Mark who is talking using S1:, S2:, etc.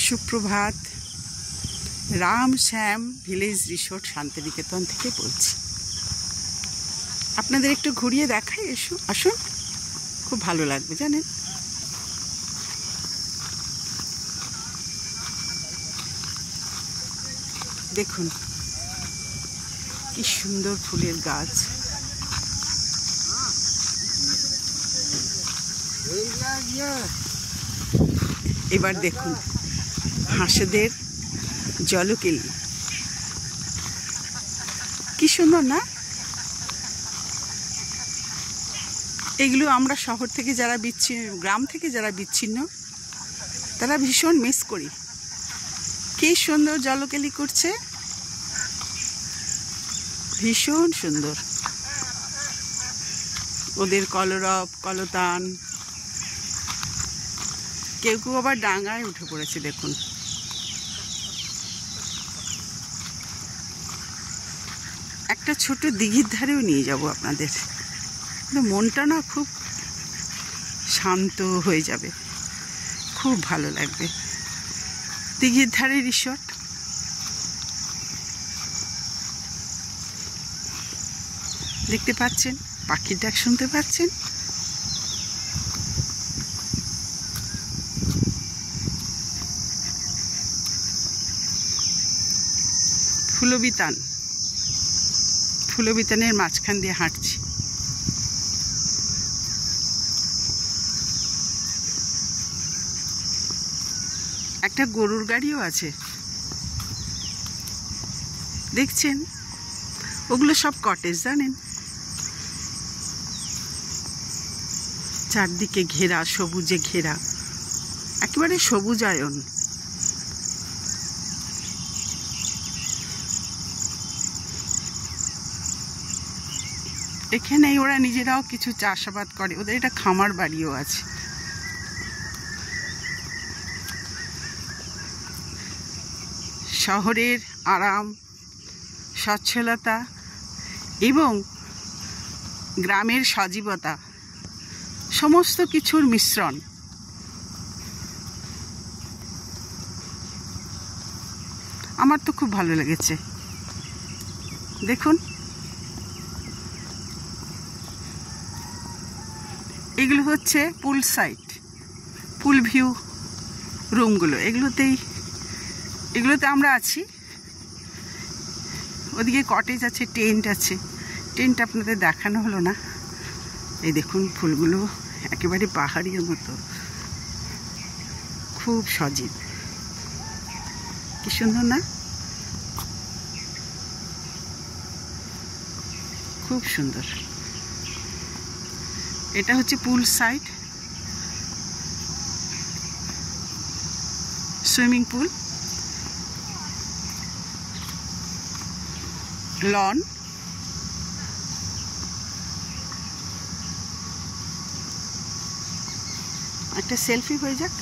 S1: সুপ্রভাত। Ram Shyam village resort Santiniketan থেকে বলছি। আপনাদের একটু ঘুরিয়ে দেখাই, আসুন, খুব ভালো লাগবে জানেন। দেখুন কি সুন্দর ফুলের গাছ। এবার দেখুন হাঁসেদের জলকেলি, কি সুন্দর না? এগুলো আমরা শহর থেকে যারা গ্রাম থেকে যারা বিচ্ছিন্ন তারা ভীষণ মিস করি। কি সুন্দর জলকেলি করছে, ভীষণ সুন্দর। ওদের কলরব কলতান, কেউ কেউ আবার ডাঙায় উঠে পড়েছে। দেখুন একটা ছোট দিঘির ধারেও নিয়ে যাব আপনাদের, মনটা না খুব শান্ত হয়ে যাবে, খুব ভালো লাগবে। দিঘির ধারে রিসর্ট, দেখতে পাচ্ছেন, পাখির ডাক শুনতে পাচ্ছেন। ফুলবিতানের মাঝখান দিয়ে হাঁটছি। একটা গরুর গাড়িও আছে দেখছেন, ওগুলো সব কটেজ জানেন, চারদিকে ঘেরা, সবুজে ঘেরা, একেবারে সবুজায়ন। এখানেই ওরা নিজেরাও কিছু চাষাবাদ করে, ওদের এটা খামার বাড়িও আছে। শহরের আরাম, স্বচ্ছলতা এবং গ্রামের সজীবতা, সমস্ত কিছুর মিশ্রণ। আমার তো খুব ভালো লেগেছে। দেখুন এগুলো হচ্ছে পুল সাইট, পুল ভিউ রুমগুলো, এগুলোতে আমরা আছি। ওদিকে কটেজ আছে, টেন্ট আছে। টেন্ট আপনাদের দেখানো হলো না। এই দেখুন ফুলগুলো একেবারে পাহাড়ির মতো, খুব সজীব, কি সুন্দর না? খুব সুন্দর। এটা হচ্ছে pool side, swimming pool, lawn. একটা সেলফি হয়ে যাক।